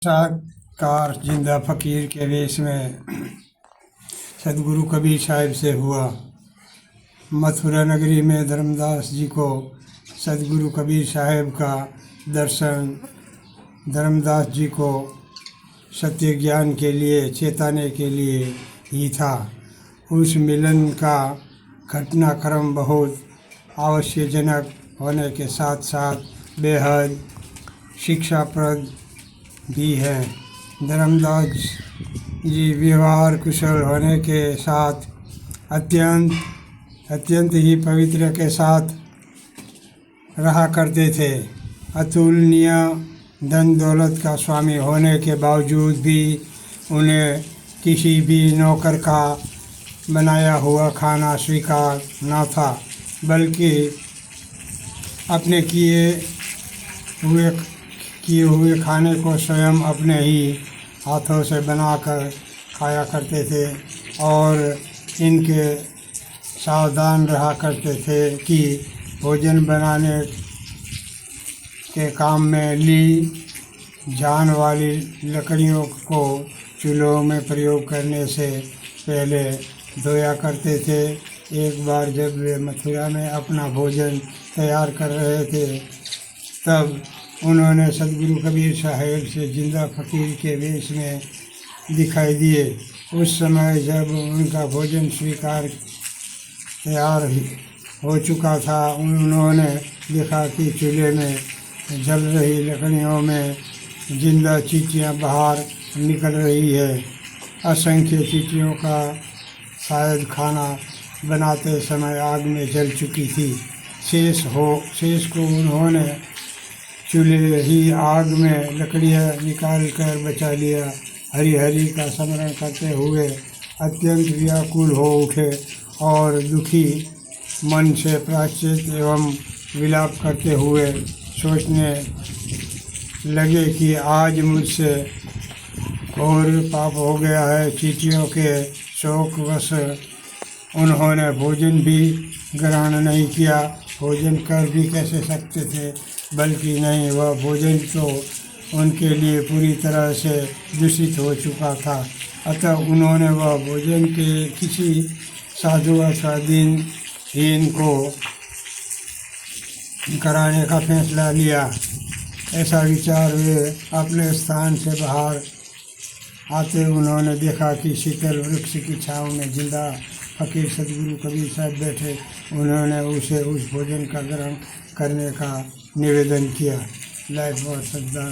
साक्षात्कार जिंदा फकीर के वेश में सदगुरु कबीर साहिब से हुआ। मथुरा नगरी में धर्मदास जी को सदगुरु कबीर साहिब का दर्शन धर्मदास जी को सत्य ज्ञान के लिए चेताने के लिए ही था। उस मिलन का घटनाक्रम बहुत आवश्यकजनक होने के साथ साथ बेहद शिक्षाप्रद भी है। धर्मदास जी व्यवहार कुशल होने के साथ अत्यंत ही पवित्र के साथ रहा करते थे। अतुलनीय धन दौलत का स्वामी होने के बावजूद भी उन्हें किसी भी नौकर का बनाया हुआ खाना स्वीकार न था, बल्कि अपने किए हुए खाने को स्वयं अपने ही हाथों से बनाकर खाया करते थे और इनके सावधान रहा करते थे कि भोजन बनाने के काम में ली जान वाली लकड़ियों को चूल्हों में प्रयोग करने से पहले धोया करते थे। एक बार जब वे मथुरा में अपना भोजन तैयार कर रहे थे, तब उन्होंने सदगुरु कबीर साहिब से जिंदा फकीर के वेश में दिखाई दिए। उस समय जब उनका भोजन स्वीकार तैयार हो चुका था, उन्होंने देखा कि चूल्हे में जल रही लकड़ियों में जिंदा चींटियाँ बाहर निकल रही है। असंख्य चींटियों का शायद खाना बनाते समय आग में जल चुकी थी। शेष को उन्होंने चूल्हे ही आग में लकड़ियाँ निकाल कर बचा लिया। हरि का स्मरण करते हुए अत्यंत व्याकुल हो उठे और दुखी मन से प्रायश्चित एवं विलाप करते हुए सोचने लगे कि आज मुझसे घोर पाप हो गया है। चींटियों के शोकवश उन्होंने भोजन भी ग्रहण नहीं किया। भोजन कर भी कैसे सकते थे, बल्कि नहीं, वह भोजन तो उनके लिए पूरी तरह से दूषित हो चुका था। अतः उन्होंने वह भोजन के किसी साधु अथवा दीनहीन को कराने का फैसला लिया। ऐसा विचार वे अपने स्थान से बाहर आते उन्होंने देखा कि शीतल वृक्ष की छाँव में जिंदा फकीर सदगुरु कबीर साहब बैठे। उन्होंने उसे उस भोजन का ग्रहण करने का निवेदन किया। लाइफ और सदा